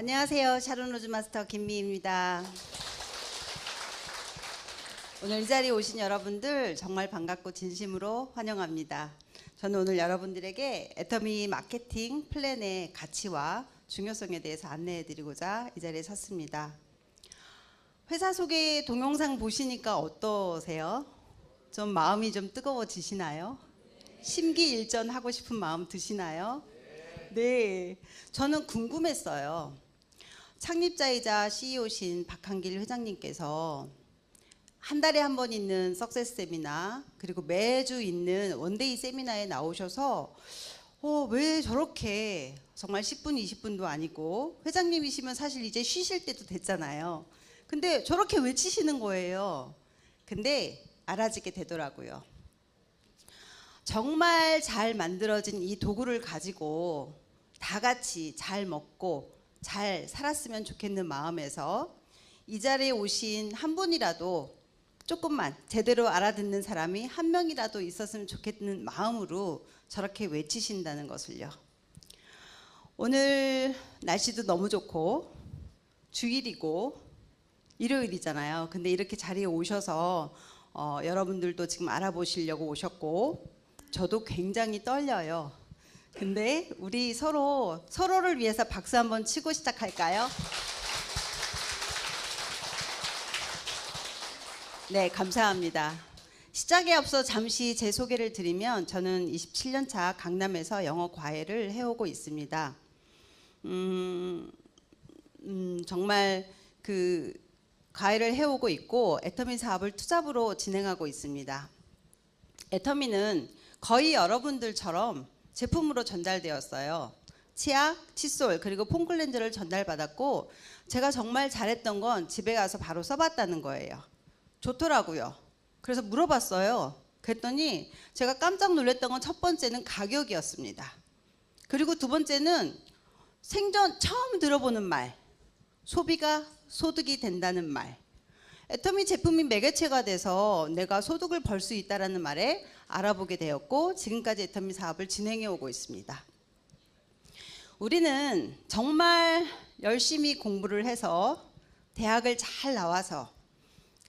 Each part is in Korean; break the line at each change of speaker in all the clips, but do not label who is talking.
안녕하세요. 샤론 로즈 마스터 김미희입니다. 오늘 이 자리에 오신 여러분들 정말 반갑고 진심으로 환영합니다. 저는 오늘 여러분들에게 애터미 마케팅 플랜의 가치와 중요성에 대해서 안내해드리고자 이 자리에 섰습니다. 회사 소개 동영상 보시니까 어떠세요? 좀 마음이 좀 뜨거워지시나요? 심기일전 하고 싶은 마음 드시나요? 네, 저는 궁금했어요. 창립자이자 CEO신 박한길 회장님께서 한 달에 한 번 있는 석세스 세미나 그리고 매주 있는 원데이 세미나에 나오셔서 왜 저렇게 정말 10분 20분도 아니고 회장님이시면 사실 이제 쉬실 때도 됐잖아요. 근데 저렇게 외치시는 거예요. 근데 알아지게 되더라고요. 정말 잘 만들어진 이 도구를 가지고 다 같이 잘 먹고 잘 살았으면 좋겠는 마음에서 이 자리에 오신 한 분이라도 조금만 제대로 알아듣는 사람이 한 명이라도 있었으면 좋겠는 마음으로 저렇게 외치신다는 것을요. 오늘 날씨도 너무 좋고 주일이고 일요일이잖아요. 근데 이렇게 자리에 오셔서 여러분들도 지금 알아보시려고 오셨고 저도 굉장히 떨려요. 근데 우리 서로를 위해서 박수 한번 치고 시작할까요? 네, 감사합니다. 시작에 앞서 잠시 제 소개를 드리면 저는 27년 차 강남에서 영어 과외를 해오고 있습니다. 정말 그 과외를 해오고 있고 애터미 사업을 투잡으로 진행하고 있습니다. 애터미는 거의 여러분들처럼 제품으로 전달되었어요. 치약, 칫솔 그리고 폼클렌저를 전달받았고 제가 정말 잘했던 건 집에 가서 바로 써봤다는 거예요. 좋더라고요. 그래서 물어봤어요. 그랬더니 제가 깜짝 놀랐던 건 첫 번째는 가격이었습니다. 그리고 두 번째는 생전 처음 들어보는 말, 소비가 소득이 된다는 말. 애터미 제품이 매개체가 돼서 내가 소득을 벌 수 있다는 말에 알아보게 되었고 지금까지 애터미 사업을 진행해 오고 있습니다. 우리는 정말 열심히 공부를 해서 대학을 잘 나와서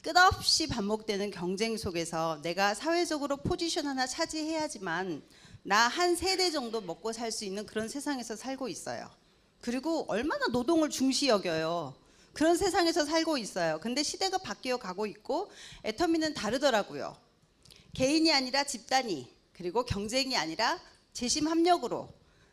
끝없이 반복되는 경쟁 속에서 내가 사회적으로 포지션 하나 차지해야지만 나 한 세대 정도 먹고 살 수 있는 그런 세상에서 살고 있어요. 그리고 얼마나 노동을 중시 여겨요. 그런 세상에서 살고 있어요. 근데 시대가 바뀌어 가고 있고 애터미는 다르더라고요. 개인이 아니라 집단이 그리고 경쟁이 아니라 재심 합력으로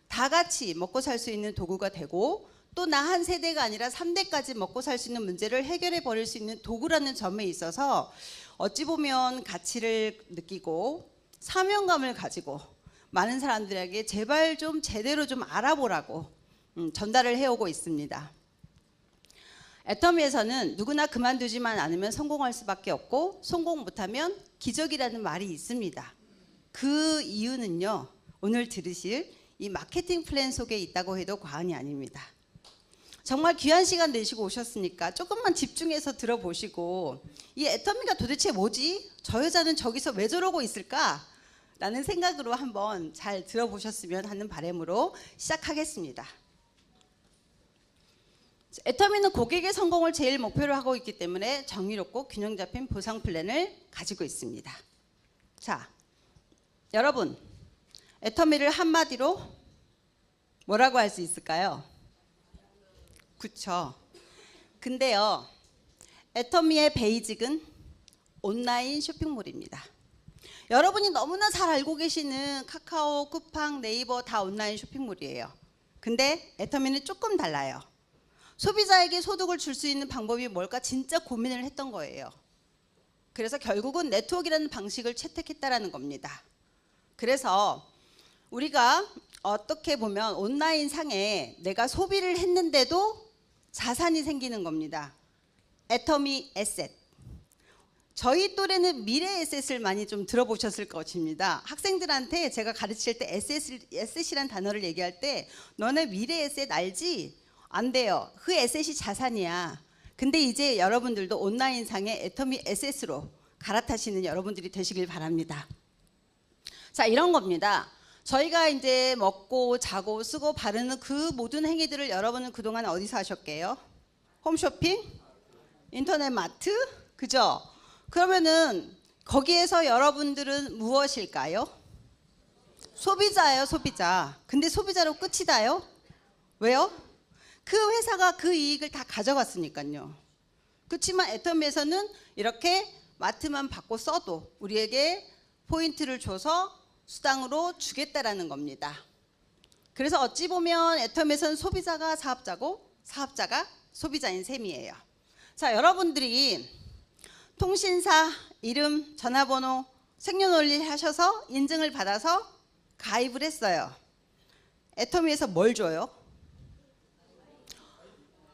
다 같이 먹고 살 수 있는 도구가 되고 또 나 한 세대가 아니라 3대까지 먹고 살 수 있는 문제를 해결해 버릴 수 있는 도구라는 점에 있어서 어찌 보면 가치를 느끼고 사명감을 가지고 많은 사람들에게 제발 좀 제대로 좀 알아보라고 전달을 해오고 있습니다. 애터미에서는 누구나 그만두지만 않으면 성공할 수밖에 없고 성공 못하면 기적이라는 말이 있습니다. 그 이유는요. 오늘 들으실 이 마케팅 플랜 속에 있다고 해도 과언이 아닙니다. 정말 귀한 시간 내시고 오셨으니까 조금만 집중해서 들어보시고 이 애터미가 도대체 뭐지? 저 여자는 저기서 왜 저러고 있을까? 라는 생각으로 한번 잘 들어보셨으면 하는 바람으로 시작하겠습니다. 애터미는 고객의 성공을 제일 목표로 하고 있기 때문에 정의롭고 균형 잡힌 보상 플랜을 가지고 있습니다. 자, 여러분, 애터미를 한마디로 뭐라고 할 수 있을까요? 그쵸? 근데요, 애터미의 베이직은 온라인 쇼핑몰입니다. 여러분이 너무나 잘 알고 계시는 카카오, 쿠팡, 네이버 다 온라인 쇼핑몰이에요. 근데 애터미는 조금 달라요. 소비자에게 소득을 줄 수 있는 방법이 뭘까 진짜 고민을 했던 거예요. 그래서 결국은 네트워크라는 방식을 채택했다라는 겁니다. 그래서 우리가 어떻게 보면 온라인 상에 내가 소비를 했는데도 자산이 생기는 겁니다. 애터미 에셋. 저희 또래는 미래 에셋을 많이 좀 들어보셨을 것입니다. 학생들한테 제가 가르칠 때 에셋이란 단어를 얘기할 때 너네 미래 에셋 알지? 안 돼요. 그 에셋이 자산이야. 근데 이제 여러분들도 온라인상의 애터미 에셋으로 갈아타시는 여러분들이 되시길 바랍니다. 자, 이런 겁니다. 저희가 이제 먹고 자고 쓰고 바르는 그 모든 행위들을 여러분은 그동안 어디서 하셨게요? 홈쇼핑? 인터넷 마트? 그죠? 그러면은 거기에서 여러분들은 무엇일까요? 소비자예요, 소비자. 근데 소비자로 끝이 나요? 왜요? 그 회사가 그 이익을 다 가져갔으니까요. 그렇지만 애터미에서는 이렇게 마트만 받고 써도 우리에게 포인트를 줘서 수당으로 주겠다라는 겁니다. 그래서 어찌 보면 애터미에서는 소비자가 사업자고 사업자가 소비자인 셈이에요. 자, 여러분들이 통신사, 이름, 전화번호, 생년월일 하셔서 인증을 받아서 가입을 했어요. 애터미에서 뭘 줘요?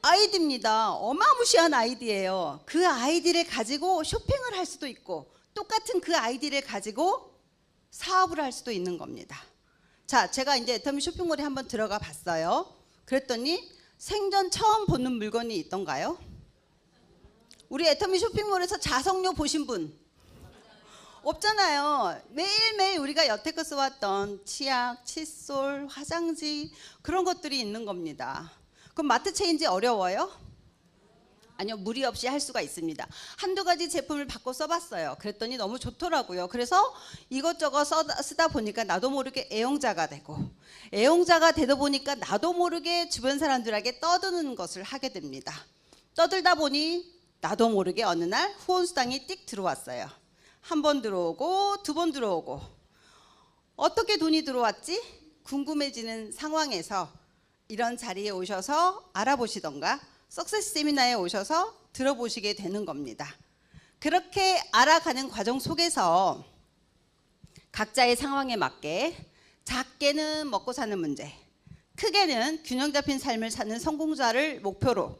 아이디입니다. 어마무시한 아이디예요. 그 아이디를 가지고 쇼핑을 할 수도 있고 똑같은 그 아이디를 가지고 사업을 할 수도 있는 겁니다. 자, 제가 이제 애터미 쇼핑몰에 한번 들어가 봤어요. 그랬더니 생전 처음 보는 물건이 있던가요? 우리 애터미 쇼핑몰에서 자석류 보신 분? 없잖아요. 매일매일 우리가 여태껏 써왔던 치약, 칫솔, 화장지 그런 것들이 있는 겁니다. 그럼 마트 체인지 어려워요? 아니요, 무리 없이 할 수가 있습니다. 한두 가지 제품을 바꿔 써봤어요. 그랬더니 너무 좋더라고요. 그래서 이것저것 쓰다 보니까 나도 모르게 애용자가 되고 애용자가 되다 보니까 나도 모르게 주변 사람들에게 떠드는 것을 하게 됩니다. 떠들다 보니 나도 모르게 어느 날 후원수당이 띡 들어왔어요. 한 번 들어오고 두 번 들어오고 어떻게 돈이 들어왔지? 궁금해지는 상황에서 이런 자리에 오셔서 알아보시던가 석세스 세미나에 오셔서 들어보시게 되는 겁니다. 그렇게 알아가는 과정 속에서 각자의 상황에 맞게 작게는 먹고 사는 문제, 크게는 균형 잡힌 삶을 사는 성공자를 목표로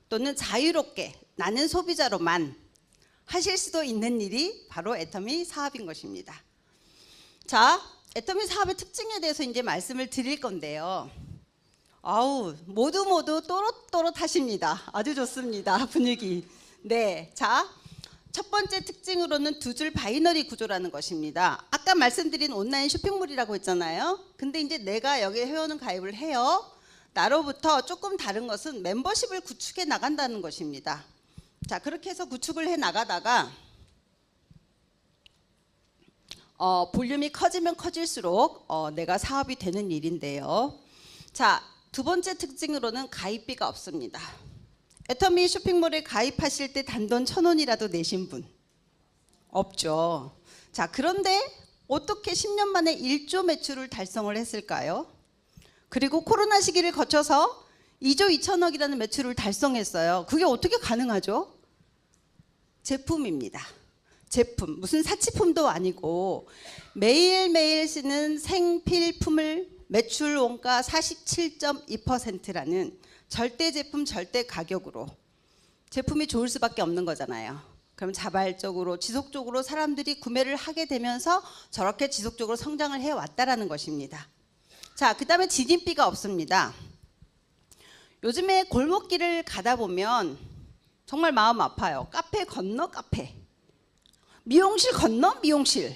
또는 자유롭게 나는 소비자로만 하실 수도 있는 일이 바로 애터미 사업인 것입니다. 자, 애터미 사업의 특징에 대해서 이제 말씀을 드릴 건데요. 아우, 모두 또렷또렷하십니다. 아주 좋습니다. 분위기. 네, 자, 첫 번째 특징으로는 두 줄 바이너리 구조라는 것입니다. 아까 말씀드린 온라인 쇼핑몰이라고 했잖아요. 근데 이제 내가 여기 회원은 가입을 해요. 나로부터 조금 다른 것은 멤버십을 구축해 나간다는 것입니다. 자, 그렇게 해서 구축을 해 나가다가 볼륨이 커지면 커질수록 내가 사업이 되는 일인데요. 자, 두 번째 특징으로는 가입비가 없습니다. 애터미 쇼핑몰에 가입하실 때 단돈 1,000원이라도 내신 분 없죠. 자, 그런데 어떻게 10년 만에 1조 매출을 달성을 했을까요? 그리고 코로나 시기를 거쳐서 2조 2천억이라는 매출을 달성했어요. 그게 어떻게 가능하죠? 제품입니다. 제품, 무슨 사치품도 아니고 매일매일 쓰는 생필품을 매출 원가 47.2%라는 절대 제품 절대 가격으로 제품이 좋을 수밖에 없는 거잖아요. 그럼 자발적으로 지속적으로 사람들이 구매를 하게 되면서 저렇게 지속적으로 성장을 해왔다라는 것입니다. 자, 그 다음에 진입비가 없습니다. 요즘에 골목길을 가다 보면 정말 마음 아파요. 카페 건너 카페, 미용실 건너 미용실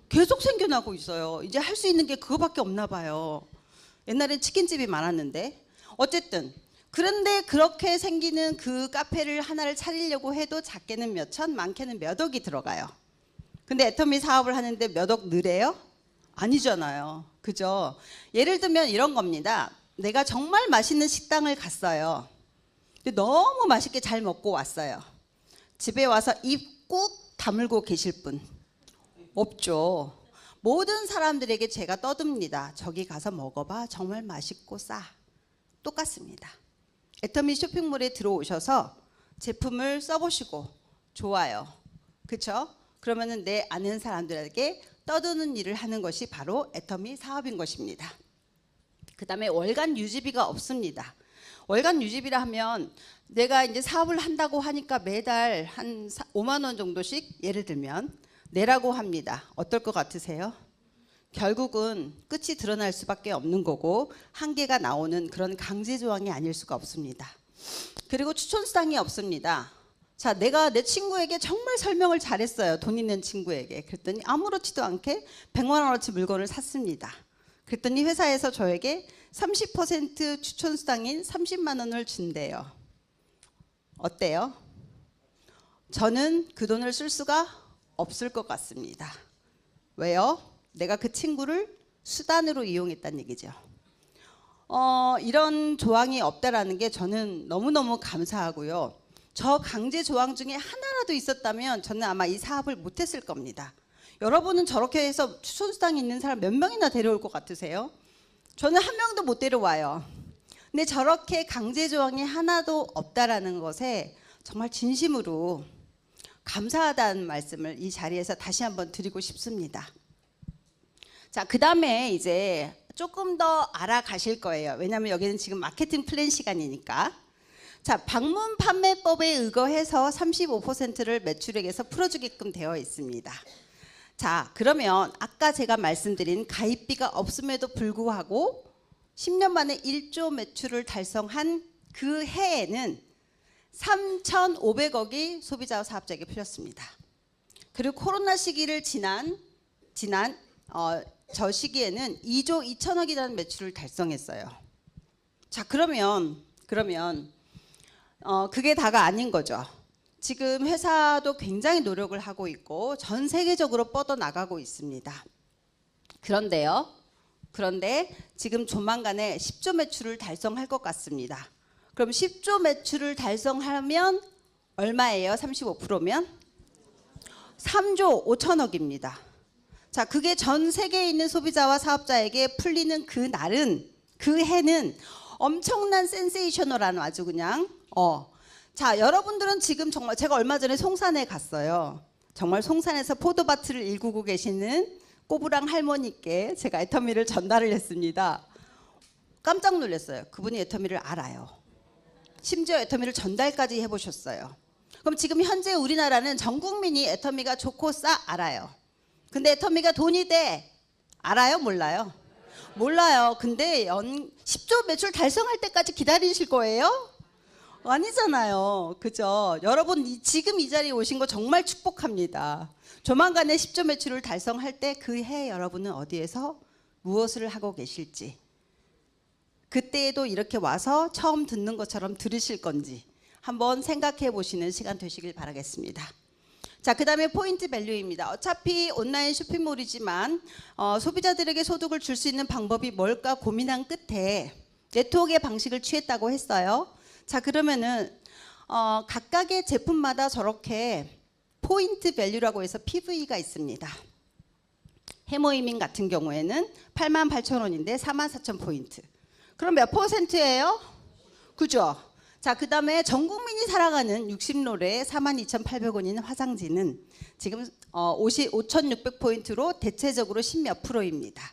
계속 생겨나고 있어요. 이제 할 수 있는 게 그거밖에 없나 봐요. 옛날엔 치킨집이 많았는데 어쨌든 그런데 그렇게 생기는 그 카페를 하나를 차리려고 해도 작게는 몇 천, 많게는 몇 억이 들어가요. 근데 애터미 사업을 하는데 몇 억 느래요? 아니잖아요. 그죠? 예를 들면 이런 겁니다. 내가 정말 맛있는 식당을 갔어요. 근데 너무 맛있게 잘 먹고 왔어요. 집에 와서 입 꾹 다물고 계실 분 없죠. 모든 사람들에게 제가 떠듭니다. 저기 가서 먹어봐. 정말 맛있고 싸. 똑같습니다. 애터미 쇼핑몰에 들어오셔서 제품을 써보시고 좋아요. 그렇죠? 그러면은 내 아는 사람들에게 떠드는 일을 하는 것이 바로 애터미 사업인 것입니다. 그 다음에 월간 유지비가 없습니다. 월간 유지비라 하면 내가 이제 사업을 한다고 하니까 매달 한 5만 원 정도씩 예를 들면 내라고 합니다. 어떨 것 같으세요? 결국은 끝이 드러날 수밖에 없는 거고 한계가 나오는 그런 강제 조항이 아닐 수가 없습니다. 그리고 추천수당이 없습니다. 자, 내가 내 친구에게 정말 설명을 잘했어요. 돈 있는 친구에게. 그랬더니 아무렇지도 않게 100만 원어치 물건을 샀습니다. 그랬더니 회사에서 저에게 30% 추천 수당인 30만 원을 준대요. 어때요? 저는 그 돈을 쓸 수가 없을 것 같습니다. 왜요? 내가 그 친구를 수단으로 이용했다는 얘기죠. 이런 조항이 없다라는 게 저는 너무너무 감사하고요. 저 강제 조항 중에 하나라도 있었다면 저는 아마 이 사업을 못했을 겁니다. 여러분은 저렇게 해서 추천수당이 있는 사람 몇 명이나 데려올 것 같으세요? 저는 한 명도 못 데려와요. 근데 저렇게 강제 조항이 하나도 없다라는 것에 정말 진심으로 감사하다는 말씀을 이 자리에서 다시 한번 드리고 싶습니다. 자, 그 다음에 이제 조금 더 알아가실 거예요. 왜냐하면 여기는 지금 마케팅 플랜 시간이니까. 자, 방문 판매법에 의거해서 35%를 매출액에서 풀어주게끔 되어 있습니다. 자, 그러면 아까 제가 말씀드린 가입비가 없음에도 불구하고 10년 만에 1조 매출을 달성한 그 해에는 3,500억이 소비자 사업자에게 풀렸습니다. 그리고 코로나 시기를 지난 저 시기에는 2조 2천억이라는 매출을 달성했어요. 자, 그러면 그게 다가 아닌 거죠. 지금 회사도 굉장히 노력을 하고 있고 전 세계적으로 뻗어나가고 있습니다. 그런데 지금 조만간에 10조 매출을 달성할 것 같습니다. 그럼 10조 매출을 달성하면 얼마예요? 35%면? 3조 5천억입니다. 자, 그게 전 세계에 있는 소비자와 사업자에게 풀리는 그 해는 엄청난 센세이셔널한 아주 그냥 자, 여러분들은 지금 정말 제가 얼마 전에 송산에 갔어요. 정말 송산에서 포도밭을 일구고 계시는 꼬부랑 할머니께 제가 애터미를 전달을 했습니다. 깜짝 놀랐어요. 그분이 애터미를 알아요. 심지어 애터미를 전달까지 해보셨어요. 그럼 지금 현재 우리나라는 전 국민이 애터미가 좋고 싸 알아요. 근데 애터미가 돈이 돼 알아요? 몰라요? 몰라요. 근데 10조 매출 달성할 때까지 기다리실 거예요? 아니잖아요. 그죠? 여러분 지금 이 자리에 오신 거 정말 축복합니다. 조만간에 10조 매출을 달성할 때 그 해 여러분은 어디에서 무엇을 하고 계실지, 그때에도 이렇게 와서 처음 듣는 것처럼 들으실 건지 한번 생각해 보시는 시간 되시길 바라겠습니다. 자, 그 다음에 포인트 밸류입니다. 어차피 온라인 쇼핑몰이지만 소비자들에게 소득을 줄 수 있는 방법이 뭘까 고민한 끝에 네트워크의 방식을 취했다고 했어요. 자, 그러면은 각각의 제품마다 저렇게 포인트 밸류라고 해서 PV가 있습니다. 해모이밍 같은 경우에는 88,000원인데 44,000포인트. 그럼 몇 퍼센트예요? 그죠? 자, 그 다음에 전 국민이 살아가는 60롤에 42,800원인 화장지는 지금 5,600포인트로 대체적으로 10몇 %입니다.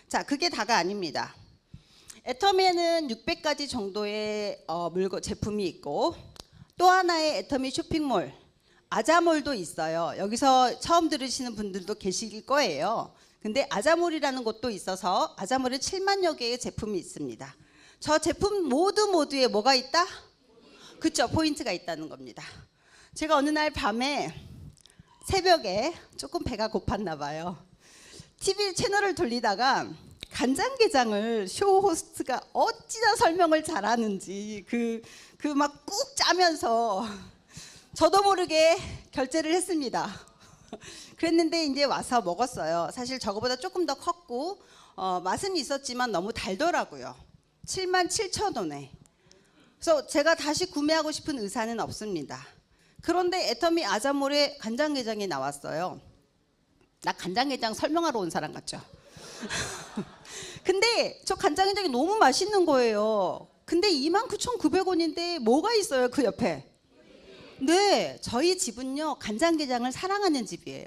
자, 그게 다가 아닙니다. 애터미에는 600가지 정도의 제품이 있고 또 하나의 애터미 쇼핑몰 아자몰도 있어요. 여기서 처음 들으시는 분들도 계실 거예요. 근데 아자몰이라는 곳도 있어서 아자몰에 7만여 개의 제품이 있습니다. 저 제품 모두에 뭐가 있다? 그쵸, 포인트가 있다는 겁니다. 제가 어느 날 밤에 새벽에 조금 배가 고팠나 봐요. TV 채널을 돌리다가 간장게장을 쇼 호스트가 어찌나 설명을 잘하는지 그 막 꾹 짜면서 저도 모르게 결제를 했습니다. 그랬는데 이제 와서 먹었어요. 사실 저거보다 조금 더 컸고 맛은 있었지만 너무 달더라고요. 77,000원에. 그래서 제가 다시 구매하고 싶은 의사는 없습니다. 그런데 애터미 아자몰에 간장게장이 나왔어요. 나 간장게장 설명하러 온 사람 같죠? 근데 저 간장게장이 너무 맛있는 거예요. 근데 29,900원인데 뭐가 있어요 그 옆에? 네, 저희 집은요 간장게장을 사랑하는 집이에요.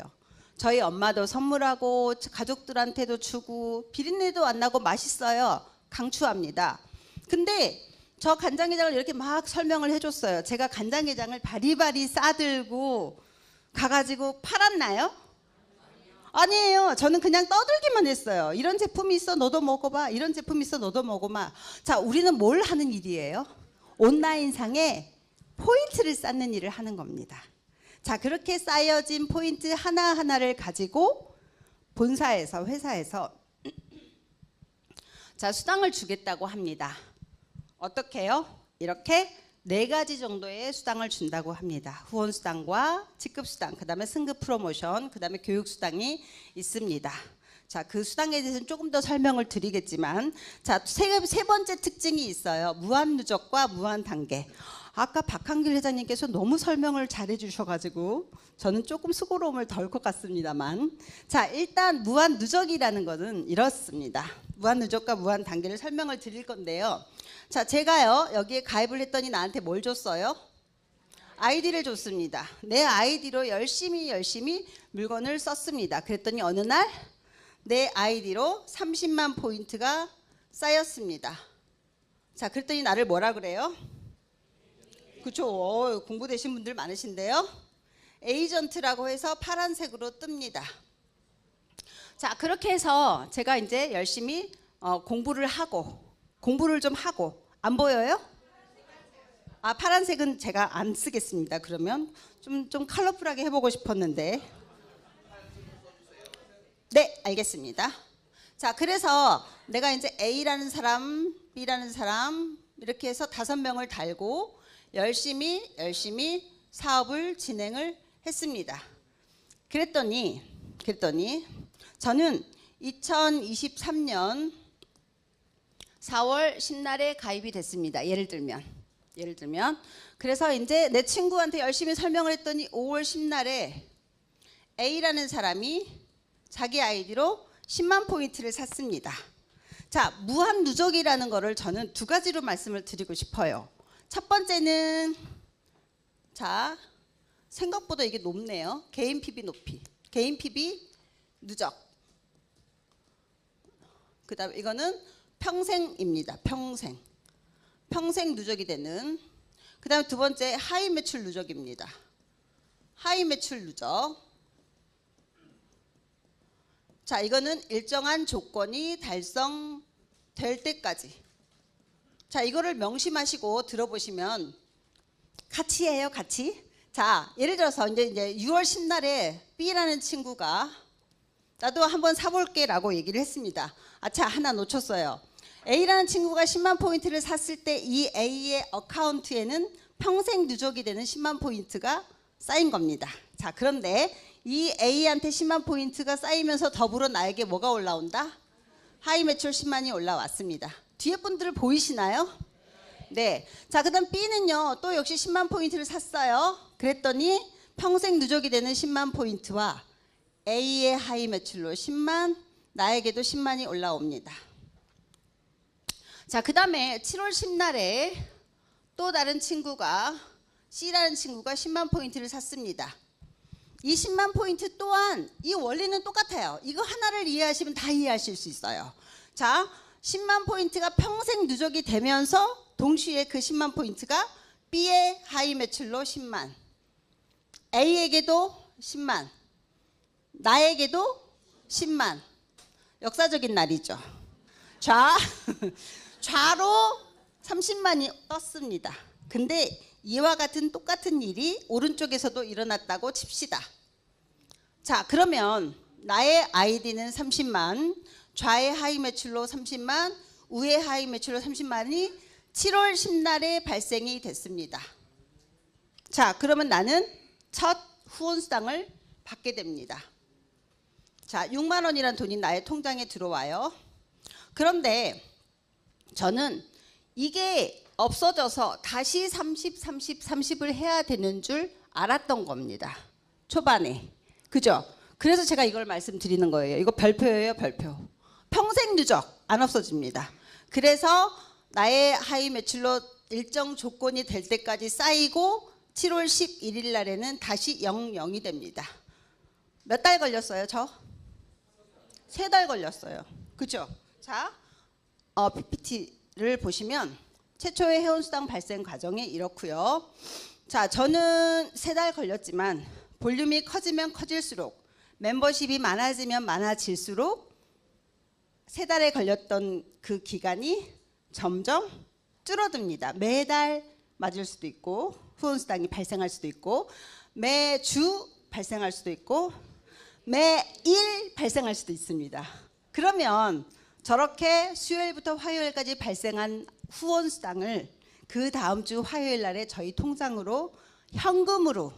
저희 엄마도 선물하고 가족들한테도 주고 비린내도 안 나고 맛있어요. 강추합니다. 근데 저 간장게장을 이렇게 막 설명을 해줬어요. 제가 간장게장을 바리바리 싸들고 가가지고 팔았나요? 아니에요. 저는 그냥 떠들기만 했어요. 이런 제품이 있어 너도 먹어봐. 이런 제품이 있어 너도 먹어봐. 자, 우리는 뭘 하는 일이에요? 온라인상에 포인트를 쌓는 일을 하는 겁니다. 자, 그렇게 쌓여진 포인트 하나하나를 가지고 본사에서 회사에서 자, 수당을 주겠다고 합니다. 어떻게 해요? 이렇게 4가지 정도의 수당을 준다고 합니다. 후원 수당과 직급 수당, 그다음에 승급 프로모션, 그다음에 교육 수당이 있습니다. 자, 그 수당에 대해서는 조금 더 설명을 드리겠지만, 자, 세 번째 특징이 있어요. 무한 누적과 무한 단계. 아까 박한길 회장님께서 너무 설명을 잘해 주셔가지고 저는 조금 수고로움을 덜 것 같습니다만, 자, 일단 무한 누적이라는 것은 이렇습니다. 무한 누적과 무한 단계를 설명을 드릴 건데요. 자, 제가요 여기에 가입을 했더니 나한테 뭘 줬어요? 아이디를 줬습니다. 내 아이디로 열심히 물건을 썼습니다. 그랬더니 어느 날 내 아이디로 30만 포인트가 쌓였습니다. 자, 그랬더니 나를 뭐라 그래요? 그쵸, 공부되신 분들 많으신데요. 에이전트라고 해서 파란색으로 뜹니다. 자, 그렇게 해서 제가 이제 열심히 공부를 좀 하고. 안 보여요? 아, 파란색은 제가 안 쓰겠습니다. 그러면 좀 컬러풀하게 해보고 싶었는데. 네, 알겠습니다. 자, 그래서 내가 이제 A라는 사람, B라는 사람 이렇게 해서 5명을 달고 열심히 사업을 진행을 했습니다. 그랬더니 저는 2023년 4월 10날에 가입이 됐습니다. 예를 들면 그래서 이제 내 친구한테 열심히 설명을 했더니 5월 10날에 A라는 사람이 자기 아이디로 10만 포인트를 샀습니다. 자, 무한 누적이라는 거를 저는 2가지로 말씀을 드리고 싶어요. 첫 번째는, 자, 생각보다 이게 높네요. 개인 PB 높이, 개인 PB 누적. 그 다음 이거는 평생입니다. 평생 누적이 되는. 그 다음에 2번째 하이 매출 누적입니다. 하이 매출 누적. 자, 이거는 일정한 조건이 달성될 때까지. 자, 이거를 명심하시고 들어보시면 같이 해요, 같이. 자, 예를 들어서 이제 6월 10날에 B라는 친구가 나도 한번 사볼게 라고 얘기를 했습니다. 아차, 하나 놓쳤어요. A라는 친구가 10만 포인트를 샀을 때 이 A의 어카운트에는 평생 누적이 되는 10만 포인트가 쌓인 겁니다. 자, 그런데 이 A한테 10만 포인트가 쌓이면서 더불어 나에게 뭐가 올라온다? 하이 매출 10만이 올라왔습니다. 뒤에 분들 보이시나요? 네. 자, 그 다음 B는요 또 역시 10만 포인트를 샀어요. 그랬더니 평생 누적이 되는 10만 포인트와 A의 하이 매출로 10만, 나에게도 10만이 올라옵니다. 자, 그 다음에 7월 10날에 또 다른 친구가, C라는 친구가 10만 포인트를 샀습니다. 이 10만 포인트 또한 이 원리는 똑같아요. 이거 하나를 이해하시면 다 이해하실 수 있어요. 자, 10만 포인트가 평생 누적이 되면서 동시에 그 10만 포인트가 B의 하이 매출로 10만, A에게도 10만, 나에게도 10만. 역사적인 날이죠. 좌로 30만이 떴습니다. 근데 이와 같은 똑같은 일이 오른쪽에서도 일어났다고 칩시다. 자, 그러면 나의 아이디는 30만, 좌의 하이 매출로 30만, 우의 하이 매출로 30만이 7월 10날에 발생이 됐습니다. 자, 그러면 나는 첫 후원 수당을 받게 됩니다. 자, 6만 원이란 돈이 나의 통장에 들어와요. 그런데 저는 이게 없어져서 다시 30을 해야 되는 줄 알았던 겁니다. 초반에. 그죠? 그래서 제가 이걸 말씀드리는 거예요. 이거 별표예요, 별표. 평생 누적 안 없어집니다. 그래서 나의 하이 매출로 일정 조건이 될 때까지 쌓이고 7월 11일 날에는 다시 00이 됩니다. 몇 달 걸렸어요, 저? 3달 걸렸어요. 그죠? 자, PPT를 보시면 최초의 회원수당 발생 과정이 이렇고요. 자, 저는 3달 걸렸지만 볼륨이 커지면 커질수록, 멤버십이 많아지면 많아질수록 3달에 걸렸던 그 기간이 점점 줄어듭니다. 매달 맞을 수도 있고, 후원수당이 발생할 수도 있고, 매주 발생할 수도 있고, 매일 발생할 수도 있습니다. 그러면 저렇게 수요일부터 화요일까지 발생한 후원 수당을 그 다음 주 화요일 날에 저희 통장으로 현금으로,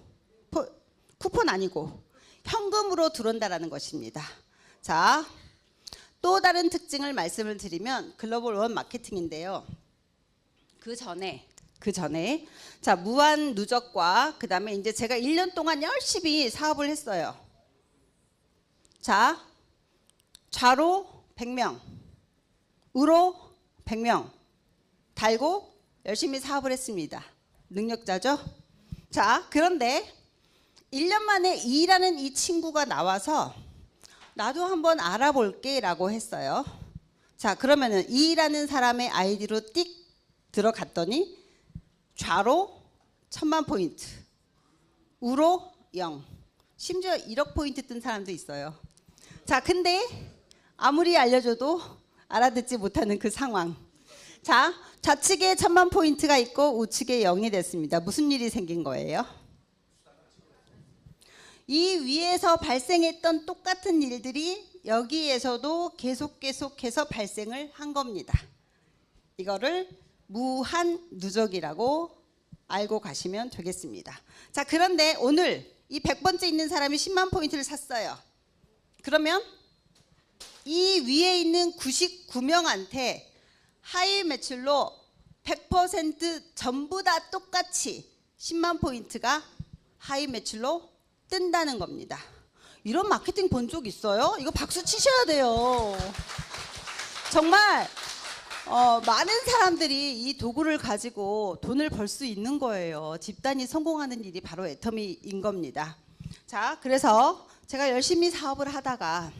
쿠폰 아니고 현금으로 들어온다라는 것입니다. 자, 또 다른 특징을 말씀을 드리면 글로벌 원 마케팅인데요. 그 전에 자, 무한 누적과 그 다음에 이제 제가 1년 동안 열심히 사업을 했어요. 자, 좌로 100명, 우로 100명 달고 열심히 사업을 했습니다. 능력자죠? 자, 그런데 1년 만에 E라는 이 친구가 나와서 나도 한번 알아볼게 라고 했어요. 자, 그러면은 E라는 사람의 아이디로 띡 들어갔더니 좌로 1000만 포인트, 우로 0, 심지어 1억 포인트 뜬 사람도 있어요. 자, 근데 아무리 알려줘도 알아듣지 못하는 그 상황. 자, 좌측에 1000만 포인트가 있고 우측에 0이 됐습니다. 무슨 일이 생긴 거예요? 이 위에서 발생했던 똑같은 일들이 여기에서도 계속해서 발생을 한 겁니다. 이거를 무한 누적이라고 알고 가시면 되겠습니다. 자, 그런데 오늘 이 100번째 있는 사람이 10만 포인트를 샀어요. 그러면 이 위에 있는 99명한테 하이 매출로 100% 전부 다 똑같이 10만 포인트가 하이 매출로 뜬다는 겁니다. 이런 마케팅 본 적 있어요? 이거 박수 치셔야 돼요. 정말 많은 사람들이 이 도구를 가지고 돈을 벌 수 있는 거예요. 집단이 성공하는 일이 바로 애터미인 겁니다. 자, 그래서 제가 열심히 사업을 하다가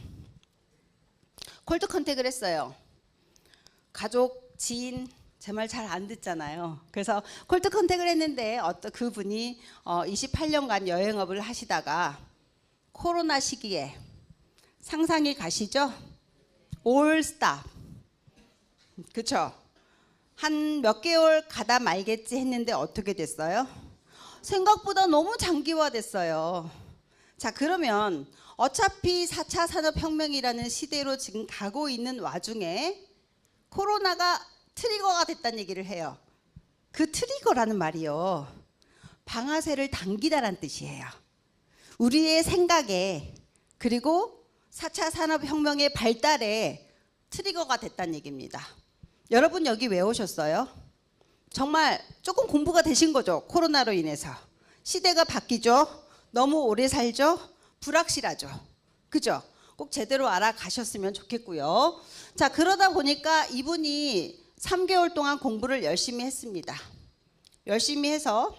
콜드 컨택을 했어요. 가족, 지인 제 말 잘 안 듣잖아요. 그래서 콜드 컨택을 했는데 어떤 그분이 28년간 여행업을 하시다가 코로나 시기에 상상이 가시죠? 올 스탑. 그쵸? 한 몇 개월 가다 말겠지 했는데 어떻게 됐어요? 생각보다 너무 장기화됐어요. 자, 그러면 어차피 4차 산업혁명이라는 시대로 지금 가고 있는 와중에 코로나가 트리거가 됐다는 얘기를 해요. 그 트리거라는 말이요, 방아쇠를 당기다란 뜻이에요. 우리의 생각에 그리고 4차 산업혁명의 발달에 트리거가 됐다는 얘기입니다. 여러분 여기 왜 오셨어요? 정말 조금 공부가 되신 거죠? 코로나로 인해서 시대가 바뀌죠. 너무 오래 살죠. 불확실하죠. 그죠? 꼭 제대로 알아가셨으면 좋겠고요. 자, 그러다 보니까 이분이 3개월 동안 공부를 열심히 했습니다. 열심히 해서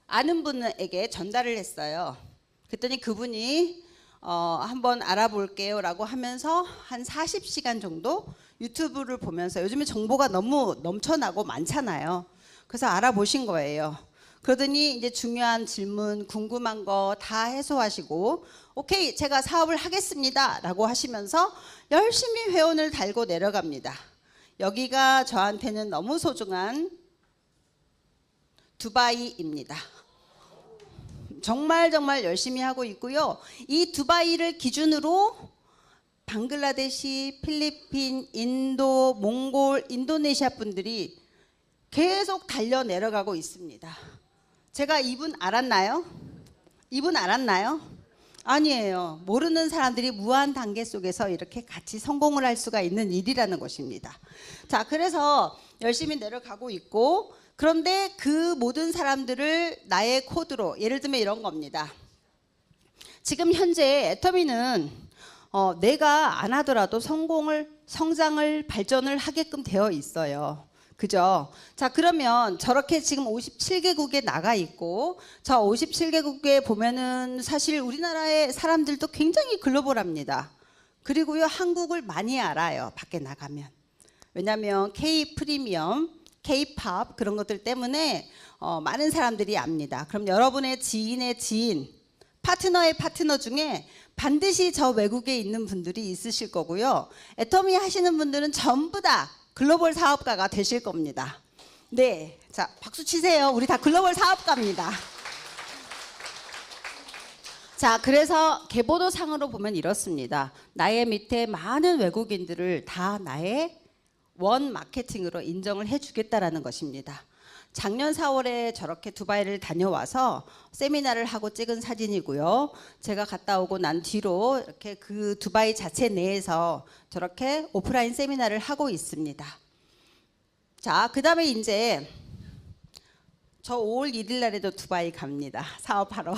아는 분에게 전달을 했어요. 그랬더니 그분이 한번 알아볼게요 라고 하면서 한 40시간 정도 유튜브를 보면서, 요즘에 정보가 너무 넘쳐나고 많잖아요. 그래서 알아보신 거예요. 그러더니 이제 중요한 질문, 궁금한 거 다 해소하시고 오케이, 제가 사업을 하겠습니다 라고 하시면서 열심히 회원을 달고 내려갑니다. 여기가 저한테는 너무 소중한 두바이입니다. 정말 열심히 하고 있고요. 이 두바이를 기준으로 방글라데시, 필리핀, 인도, 몽골, 인도네시아 분들이 계속 달려 내려가고 있습니다. 제가 이분 알았나요? 이분 알았나요? 아니에요. 모르는 사람들이 무한 단계 속에서 이렇게 같이 성공을 할 수가 있는 일이라는 것입니다. 자, 그래서 열심히 내려가고 있고, 그런데 그 모든 사람들을 나의 코드로, 예를 들면 이런 겁니다. 지금 현재 애터미는 내가 안 하더라도 성장을, 발전을 하게끔 되어 있어요. 그죠? 자, 그러면 저렇게 지금 57개국에 나가 있고, 저 57개국에 보면은 사실 우리나라의 사람들도 굉장히 글로벌합니다. 그리고요, 한국을 많이 알아요. 밖에 나가면. 왜냐하면 K 프리미엄, K-팝 그런 것들 때문에 많은 사람들이 압니다. 그럼 여러분의 지인의 지인, 파트너의 파트너 중에 반드시 저 외국에 있는 분들이 있으실 거고요. 애터미 하시는 분들은 전부 다 글로벌 사업가가 되실 겁니다. 네, 자, 박수 치세요. 우리 다 글로벌 사업가입니다. 자, 그래서 계보도상으로 보면 이렇습니다. 나의 밑에 많은 외국인들을 다 나의 원 마케팅으로 인정을 해주겠다라는 것입니다. 작년 4월에 저렇게 두바이를 다녀와서 세미나를 하고 찍은 사진이고요. 제가 갔다 오고 난 뒤로 이렇게 그 두바이 자체 내에서 저렇게 오프라인 세미나를 하고 있습니다. 자, 그 다음에 이제 저 5월 1일 날에도 두바이 갑니다. 사업하러.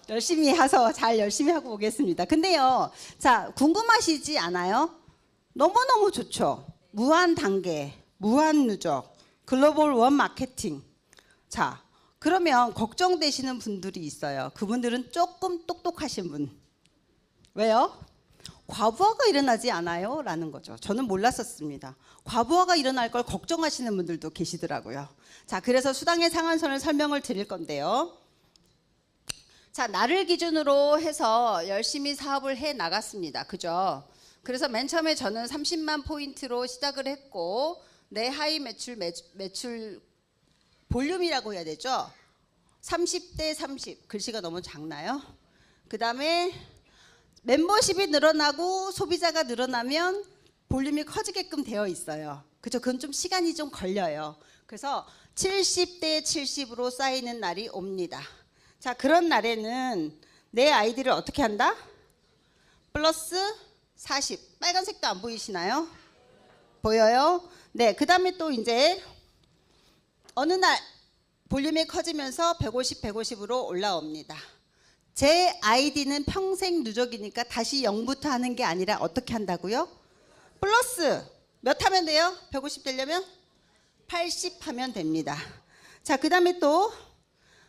열심히 해서 열심히 하고 오겠습니다. 근데요, 자, 궁금하시지 않아요? 너무너무 좋죠. 무한 단계, 무한 누적, 글로벌 원 마케팅. 자, 그러면 걱정되시는 분들이 있어요. 그분들은 조금 똑똑하신 분. 왜요? 과부하가 일어나지 않아요? 라는 거죠. 저는 몰랐었습니다. 과부하가 일어날 걸 걱정하시는 분들도 계시더라고요. 자, 그래서 수당의 상한선을 설명을 드릴 건데요. 자, 나를 기준으로 해서 열심히 사업을 해 나갔습니다. 그죠? 그래서 맨 처음에 저는 30만 포인트로 시작을 했고, 내 하이 매출 볼륨이라고 해야 되죠? 30대 30. 글씨가 너무 작나요? 그 다음에 멤버십이 늘어나고 소비자가 늘어나면 볼륨이 커지게끔 되어 있어요. 그죠? 그건 좀 시간이 좀 걸려요. 그래서 70대 70으로 쌓이는 날이 옵니다. 자, 그런 날에는 내 아이디를 어떻게 한다? 플러스 40. 빨간색도 안 보이시나요? 보여요? 네, 그 다음에 또 이제 어느 날 볼륨이 커지면서 150, 150으로 올라옵니다. 제 아이디는 평생 누적이니까 다시 0부터 하는 게 아니라 어떻게 한다고요? 플러스 몇 하면 돼요? 150 되려면? 80 하면 됩니다. 자, 그 다음에 또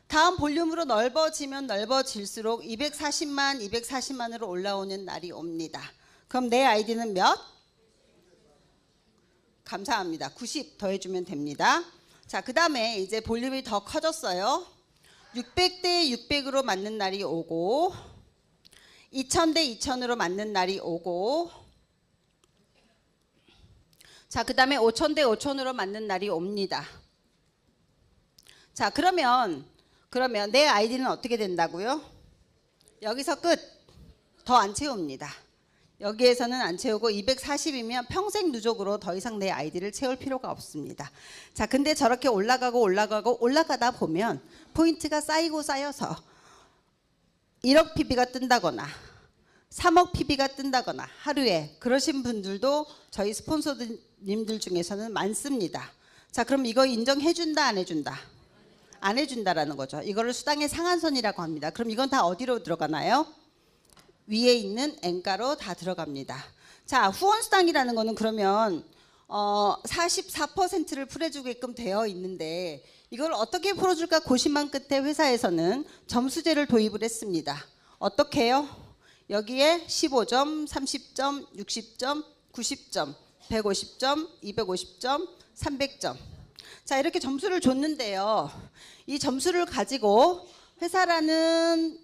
다음 볼륨으로 넓어지면 넓어질수록 240만, 240만으로 올라오는 날이 옵니다. 그럼 내 아이디는 몇? 감사합니다. 90 더해주면 됩니다. 자, 그 다음에 이제 볼륨이 더 커졌어요. 600대 600으로 맞는 날이 오고, 2000대 2000으로 맞는 날이 오고, 자, 그 다음에 5000대 5000으로 맞는 날이 옵니다. 자, 그러면 내 아이디는 어떻게 된다고요? 여기서 끝. 더 안 채웁니다. 여기에서는 안 채우고 240이면 평생 누적으로 더 이상 내 아이디를 채울 필요가 없습니다. 자, 근데 저렇게 올라가다 보면 포인트가 쌓이고 쌓여서 1억 PB가 뜬다거나 3억 PB가 뜬다거나 하루에 그러신 분들도 저희 스폰서님들 중에서는 많습니다. 자, 그럼 이거 인정해준다 안 해준다? 안 해준다라는 거죠. 이거를 수당의 상한선이라고 합니다. 그럼 이건 다 어디로 들어가나요? 위에 있는 엔가로 다 들어갑니다. 자, 후원수당이라는 거는 그러면 44%를 풀어주게끔 되어 있는데 이걸 어떻게 풀어줄까 고심한 끝에 회사에서는 점수제를 도입을 했습니다. 어떻게 해요? 여기에 15점, 30점, 60점, 90점, 150점, 250점, 300점. 자, 이렇게 점수를 줬는데요. 이 점수를 가지고 회사라는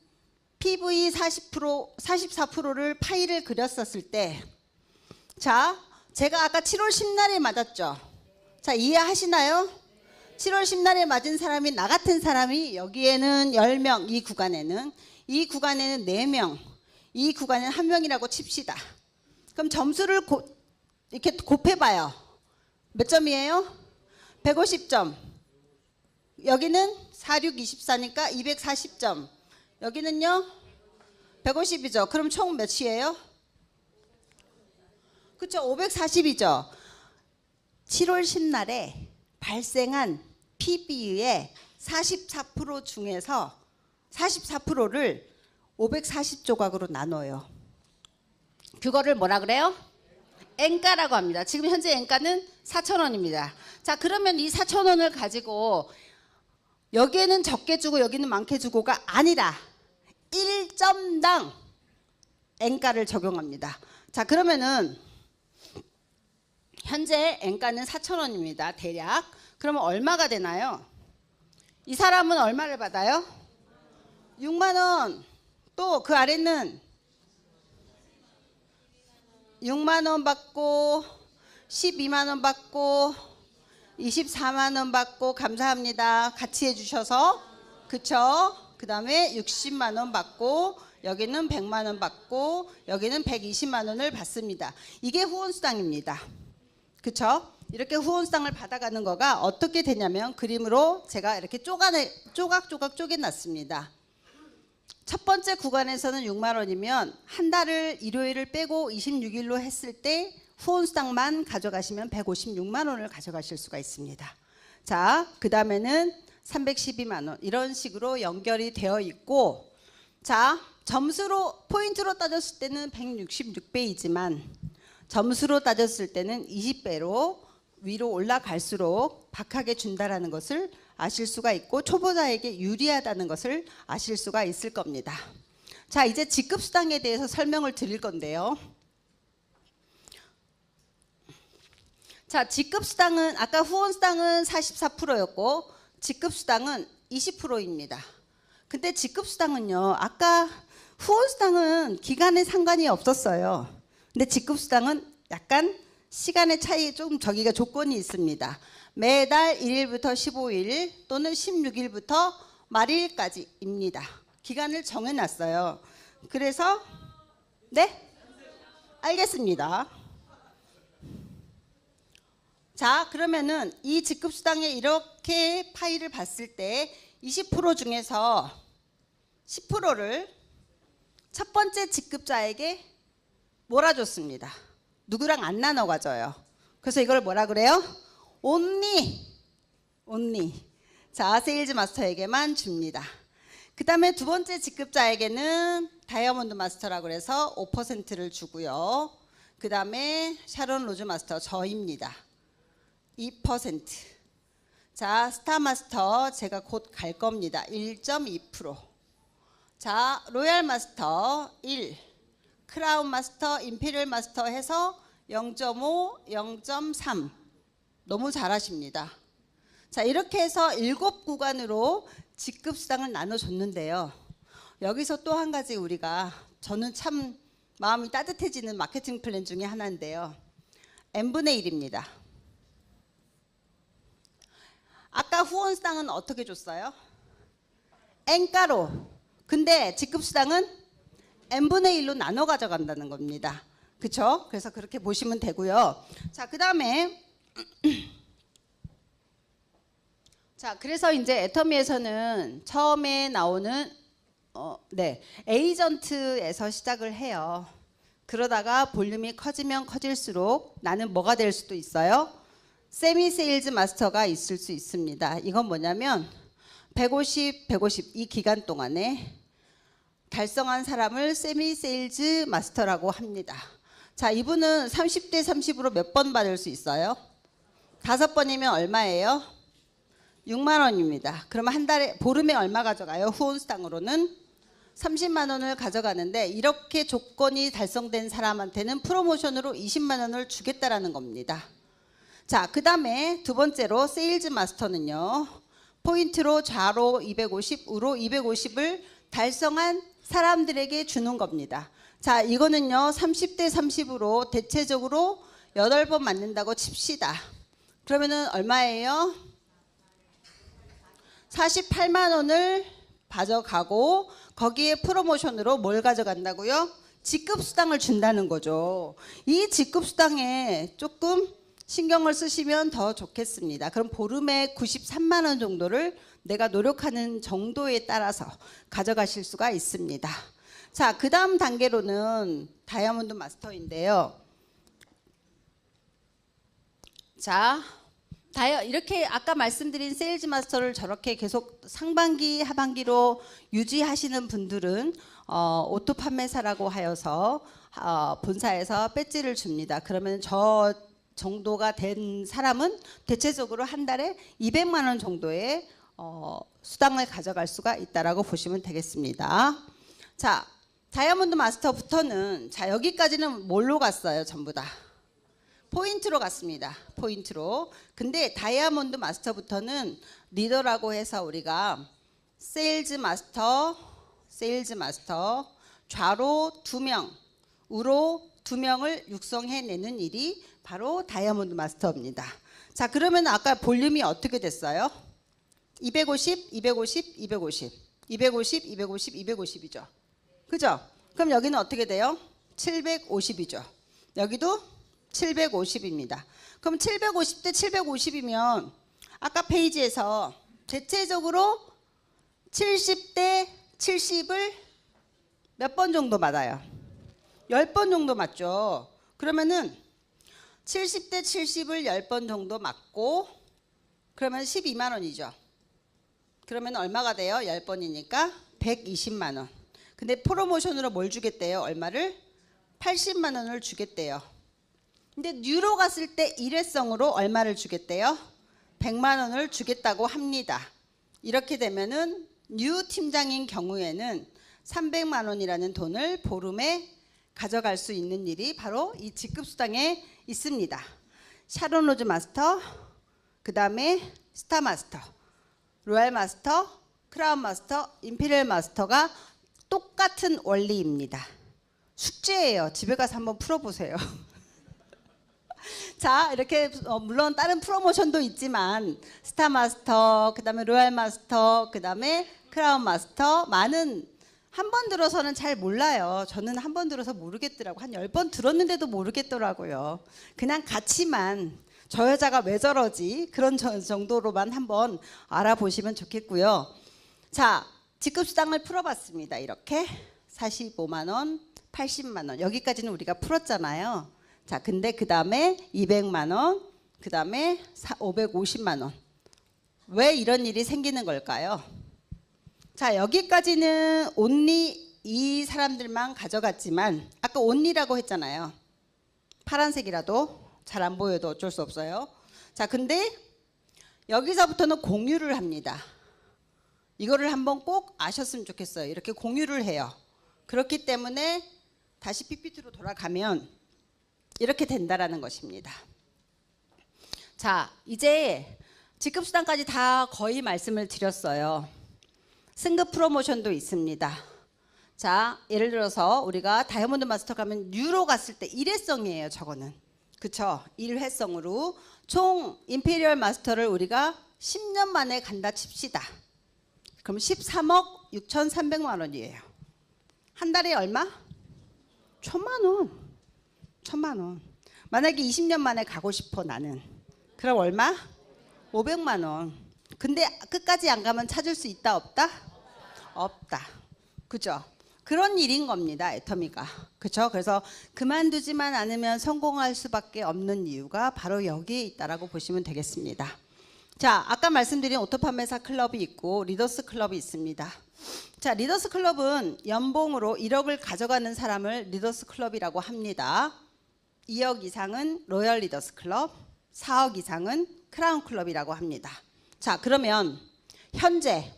PV 40%, 44%를 파일을 그렸었을 때, 자, 제가 아까 7월 10날에 맞았죠? 자, 이해하시나요? 7월 10날에 맞은 사람이 나 같은 사람이 여기에는 10명, 이 구간에는 4명, 이 구간에는 1명이라고 칩시다. 그럼 점수를 이렇게 곱해봐요. 몇 점이에요? 150점. 여기는 46, 24니까 240점. 여기는요 150이죠. 그럼 총 몇이에요? 그쵸, 540이죠. 7월 10날에 발생한 PB의 44% 중에서 44%를 540조각으로 나눠요. 그거를 뭐라 그래요? 엔가라고 합니다. 지금 현재 엔가는 4,000원입니다. 자, 그러면 이 4,000원을 가지고 여기에는 적게 주고 여기는 많게 주고가 아니라 1점당 엔가를 적용합니다. 자, 그러면은 현재 엔가는 4,000원입니다. 대략. 그러면 얼마가 되나요? 이 사람은 얼마를 받아요? 6만 원. 또 그 아래는 6만 원 받고 12만 원 받고 24만 원 받고 감사합니다. 같이 해주셔서 그쵸? 그 다음에 60만 원 받고 여기는 100만 원 받고 여기는 120만 원을 받습니다. 이게 후원수당입니다. 그쵸? 이렇게 후원수당을 받아가는 거가 어떻게 되냐면 그림으로 제가 이렇게 조각조각 쪼개놨습니다. 첫 번째 구간에서는 6만 원이면 한 달을 일요일을 빼고 26일로 했을 때 후원수당만 가져가시면 156만 원을 가져가실 수가 있습니다. 자, 그 다음에는 312만 원 이런 식으로 연결이 되어 있고, 자, 점수로 포인트로 따졌을 때는 166배이지만 점수로 따졌을 때는 20배로 위로 올라갈수록 박하게 준다라는 것을 아실 수가 있고 초보자에게 유리하다는 것을 아실 수가 있을 겁니다. 자, 이제 직급수당에 대해서 설명을 드릴 건데요. 자, 직급수당은 아까 후원수당은 44%였고 직급수당은 20%입니다. 근데 직급수당은요, 아까 후원수당은 기간에 상관이 없었어요. 근데 직급수당은 약간 시간의 차이 좀 저기가 조건이 있습니다. 매달 1일부터 15일 또는 16일부터 말일까지입니다. 기간을 정해놨어요. 그래서 네? 알겠습니다. 자, 그러면은 이 직급수당에 이렇게 파일을 봤을 때 20% 중에서 10%를 첫 번째 직급자에게 몰아줬습니다. 누구랑 안 나눠 가져요. 그래서 이걸 뭐라 그래요? 온리. 자, 세일즈 마스터에게만 줍니다. 그 다음에 두 번째 직급자에게는 다이아몬드 마스터라고 그래서 5%를 주고요. 그 다음에 샤론 로즈 마스터 저입니다. 2%. 자, 스타 마스터 제가 곧 갈 겁니다. 1.2%. 자, 로얄 마스터 1. 크라운 마스터, 임페리얼 마스터 해서 0.5, 0.3. 너무 잘하십니다. 자, 이렇게 해서 7구간으로 직급수당을 나눠줬는데요. 여기서 또 한 가지 우리가 저는 참 마음이 따뜻해지는 마케팅 플랜 중에 하나인데요. n분의 1입니다. 아까 후원수당은 어떻게 줬어요? n가로. 근데 직급수당은 n분의 1로 나눠 가져간다는 겁니다. 그쵸? 그래서 그렇게 보시면 되고요. 자, 그 다음에 자, 그래서 이제 애터미에서는 처음에 나오는 에이전트에서 시작을 해요. 그러다가 볼륨이 커지면 커질수록 나는 뭐가 될 수도 있어요? 세미 세일즈 마스터가 있을 수 있습니다. 이건 뭐냐면 150, 150 이 기간 동안에 달성한 사람을 세미 세일즈 마스터라고 합니다. 자, 이분은 30대 30으로 몇 번 받을 수 있어요? 5번이면 얼마예요? 6만 원입니다. 그러면 한 달에 보름에 얼마 가져가요? 후원수당으로는 30만 원을 가져가는데 이렇게 조건이 달성된 사람한테는 프로모션으로 20만 원을 주겠다라는 겁니다. 자, 그 다음에 두 번째로 세일즈 마스터는요. 포인트로 좌로 250, 우로 250을 달성한 사람들에게 주는 겁니다. 자, 이거는요. 30대 30으로 대체적으로 8번 맞는다고 칩시다. 그러면은 얼마예요? 48만 원을 가져가고 거기에 프로모션으로 뭘 가져간다고요? 직급수당을 준다는 거죠. 이 직급수당에 조금 신경을 쓰시면 더 좋겠습니다. 그럼 보름에 93만 원 정도를 내가 노력하는 정도에 따라서 가져가실 수가 있습니다. 자, 그 다음 단계로는 다이아몬드 마스터인데요. 자, 이렇게 아까 말씀드린 세일즈 마스터를 저렇게 계속 상반기, 하반기로 유지하시는 분들은 오토 판매사라고 하여서 본사에서 배지를 줍니다. 그러면 저 정도가 된 사람은 대체적으로 한 달에 200만 원 정도의 수당을 가져갈 수가 있다라고 보시면 되겠습니다. 자, 다이아몬드 마스터부터는 자, 여기까지는 뭘로 갔어요? 전부 다 포인트로 갔습니다. 포인트로. 근데 다이아몬드 마스터부터는 리더라고 해서 우리가 세일즈 마스터, 좌로 2명, 우로 2명을 육성해내는 일이 바로 다이아몬드 마스터입니다. 자, 그러면 아까 볼륨이 어떻게 됐어요? 250, 250, 250, 250, 250, 250이죠. 그죠? 그럼 여기는 어떻게 돼요? 750이죠. 여기도 750입니다. 그럼 750 대 750이면 아까 페이지에서 대체적으로 70 대 70을 몇 번 정도 맞아요? 10번 정도 맞죠. 그러면은 70 대 70을 10번 정도 맞고 그러면 12만 원이죠. 그러면 얼마가 돼요? 10번이니까 120만 원. 근데 프로모션으로 뭘 주겠대요? 얼마를? 80만 원을 주겠대요. 근데 뉴로 갔을 때 일회성으로 얼마를 주겠대요? 100만 원을 주겠다고 합니다. 이렇게 되면은 뉴 팀장인 경우에는 300만 원이라는 돈을 보름에 가져갈 수 있는 일이 바로 이 직급수당에 있습니다. 샤론 로즈 마스터, 그 다음에 스타 마스터, 로얄 마스터, 크라운 마스터, 임페리얼 마스터가 똑같은 원리입니다. 숙제예요. 집에 가서 한번 풀어보세요. 자, 이렇게 물론 다른 프로모션도 있지만 스타 마스터, 그 다음에 로얄 마스터, 그 다음에 크라운 마스터 많은 한 번 들어서는 잘 몰라요. 저는 한 번 들어서 모르겠더라고. 한 10번 들었는데도 모르겠더라고요. 그냥 가치만 저 여자가 왜 저러지? 그런 정도로만 한번 알아보시면 좋겠고요. 자, 직급수당을 풀어봤습니다. 이렇게 45만 원, 80만 원 여기까지는 우리가 풀었잖아요. 자, 근데 그 다음에 200만 원, 그 다음에 550만 원. 왜 이런 일이 생기는 걸까요? 자, 여기까지는 온리 이 사람들만 가져갔지만 아까 온리라고 했잖아요. 파란색이라도 잘 안 보여도 어쩔 수 없어요. 자, 근데 여기서부터는 공유를 합니다. 이거를 한번 꼭 아셨으면 좋겠어요. 이렇게 공유를 해요. 그렇기 때문에 다시 PPT로 돌아가면 이렇게 된다라는 것입니다. 자, 이제 직급수당까지 다 거의 말씀을 드렸어요. 승급 프로모션도 있습니다. 자, 예를 들어서 우리가 다이아몬드 마스터 가면 뉴로 갔을 때 일회성이에요. 저거는. 그쵸? 일회성으로 총 임페리얼 마스터를 우리가 10년 만에 간다 칩시다. 그럼 13억 6,300만 원이에요. 한 달에 얼마? 1,000만 원. 1,000만 원. 만약에 20년 만에 가고 싶어 나는. 그럼 얼마? 500만 원. 근데 끝까지 안 가면 찾을 수 있다 없다? 없다. 그죠? 그런 일인 겁니다. 애터미가. 그렇죠? 그래서 그만두지만 않으면 성공할 수밖에 없는 이유가 바로 여기에 있다라고 보시면 되겠습니다. 자, 아까 말씀드린 오토판매사 클럽이 있고 리더스 클럽이 있습니다. 자, 리더스 클럽은 연봉으로 1억을 가져가는 사람을 리더스 클럽이라고 합니다. 2억 이상은 로열 리더스 클럽, 4억 이상은 크라운 클럽이라고 합니다. 자, 그러면 현재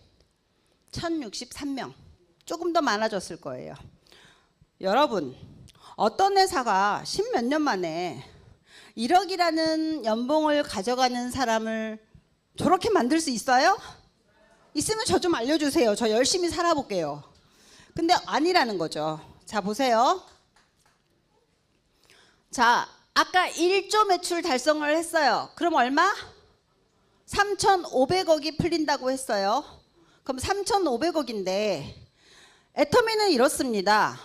1063명, 조금 더 많아졌을 거예요. 여러분, 어떤 회사가 10몇 년 만에 1억이라는 연봉을 가져가는 사람을 저렇게 만들 수 있어요? 있으면 저 좀 알려주세요. 저 열심히 살아볼게요. 근데 아니라는 거죠. 자, 보세요. 자, 아까 1조 매출 달성을 했어요. 그럼 얼마? 3,500억이 풀린다고 했어요. 그럼 3,500억인데 애터미는 이렇습니다.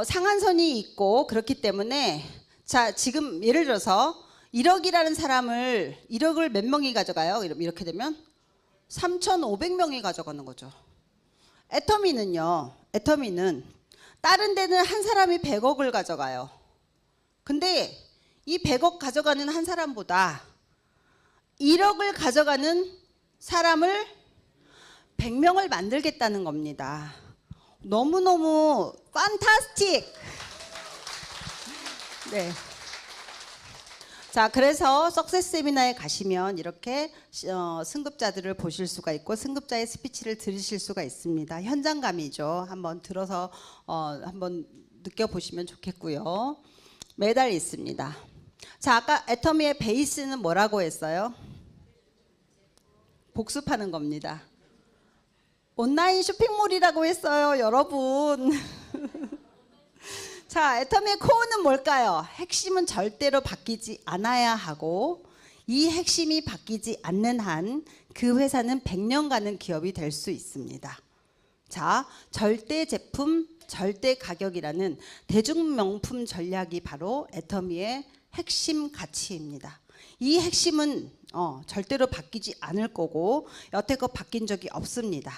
상한선이 있고 그렇기 때문에 자, 지금 예를 들어서 1억이라는 사람을 1억을 몇 명이 가져가요? 이렇게 되면 3,500명이 가져가는 거죠. 애터미는 다른 데는 한 사람이 100억을 가져가요. 근데 이 100억 가져가는 한 사람보다 1억을 가져가는 사람을 100명을 만들겠다는 겁니다. 너무너무 판타스틱. 네. 자, 그래서 석세스 세미나에 가시면 이렇게 승급자들을 보실 수가 있고 승급자의 스피치를 들으실 수가 있습니다. 현장감이죠. 한번 들어서 한번 느껴보시면 좋겠고요. 매달 있습니다. 자, 아까 애터미의 베이스는 뭐라고 했어요? 복습하는 겁니다. 온라인 쇼핑몰이라고 했어요, 여러분. 자, 애터미의 코어는 뭘까요? 핵심은 절대로 바뀌지 않아야 하고 이 핵심이 바뀌지 않는 한 그 회사는 100년 가는 기업이 될 수 있습니다. 자, 절대 제품, 절대 가격이라는 대중명품 전략이 바로 애터미의 핵심 가치입니다. 이 핵심은 절대로 바뀌지 않을 거고 여태껏 바뀐 적이 없습니다.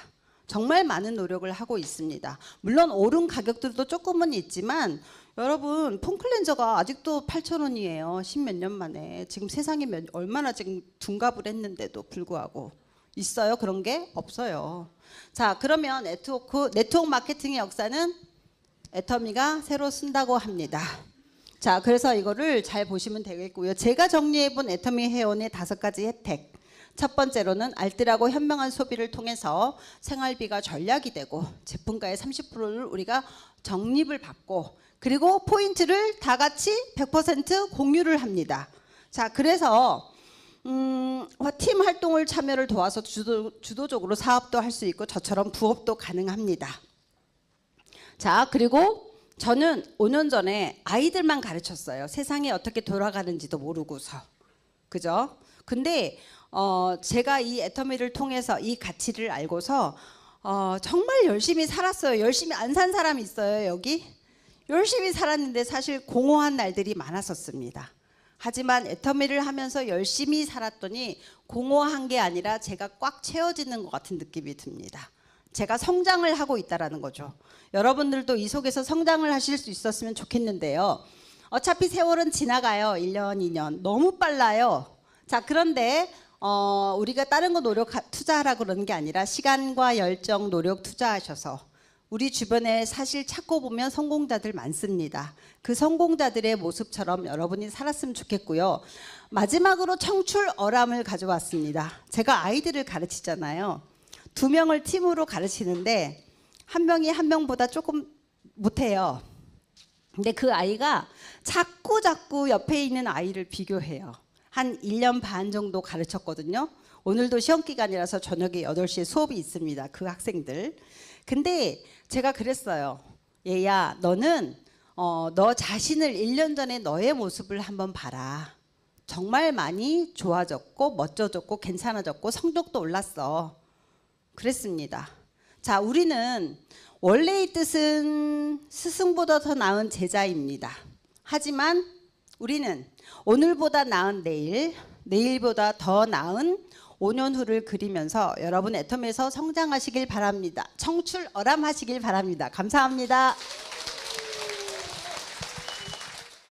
정말 많은 노력을 하고 있습니다. 물론 오른 가격들도 조금은 있지만 여러분 폼클렌저가 아직도 8,000원이에요. 10몇 년 만에. 지금 세상에 얼마나 지금 둔갑을 했는데도 불구하고 있어요? 그런 게 없어요. 자, 그러면 네트워크 마케팅의 역사는 애터미가 새로 쓴다고 합니다. 자, 그래서 이거를 잘 보시면 되겠고요. 제가 정리해본 애터미 회원의 5가지 혜택. 첫 번째로는 알뜰하고 현명한 소비를 통해서 생활비가 절약이 되고 제품가의 30%를 우리가 적립을 받고 그리고 포인트를 다 같이 100% 공유를 합니다. 자, 그래서 팀 활동을 참여를 도와서 주도적으로 사업도 할 수 있고 저처럼 부업도 가능합니다. 자, 그리고 저는 5년 전에 아이들만 가르쳤어요. 세상이 어떻게 돌아가는지도 모르고서. 그죠? 근데 제가 이 애터미를 통해서 이 가치를 알고서 정말 열심히 살았어요. 열심히 안 산 사람이 있어요, 여기? 열심히 살았는데 사실 공허한 날들이 많았었습니다. 하지만 애터미를 하면서 열심히 살았더니 공허한 게 아니라 제가 꽉 채워지는 것 같은 느낌이 듭니다. 제가 성장을 하고 있다는 거죠. 여러분들도 이 속에서 성장을 하실 수 있었으면 좋겠는데요. 어차피 세월은 지나가요. 1년, 2년. 너무 빨라요. 자, 그런데 우리가 다른 거 투자하라 그러는 게 아니라 시간과 열정, 노력 투자하셔서 우리 주변에 사실 찾고 보면 성공자들 많습니다. 그 성공자들의 모습처럼 여러분이 살았으면 좋겠고요. 마지막으로 청출어람을 가져왔습니다. 제가 아이들을 가르치잖아요. 2명을 팀으로 가르치는데 한 명이 한 명보다 조금 못해요. 근데 그 아이가 자꾸 옆에 있는 아이를 비교해요. 한 1년 반 정도 가르쳤거든요. 오늘도 시험 기간이라서 저녁에 8시에 수업이 있습니다. 그 학생들. 근데 제가 그랬어요. 얘야, 너는 너 자신을 1년 전에 너의 모습을 한번 봐라. 정말 많이 좋아졌고 멋져졌고 괜찮아졌고 성적도 올랐어. 그랬습니다. 자, 우리는 원래의 뜻은 스승보다 더 나은 제자입니다. 하지만 우리는 오늘보다 나은 내일, 내일보다 더 나은 5년 후를 그리면서 여러분 애터미에서 성장하시길 바랍니다. 청출어람하시길 바랍니다. 감사합니다.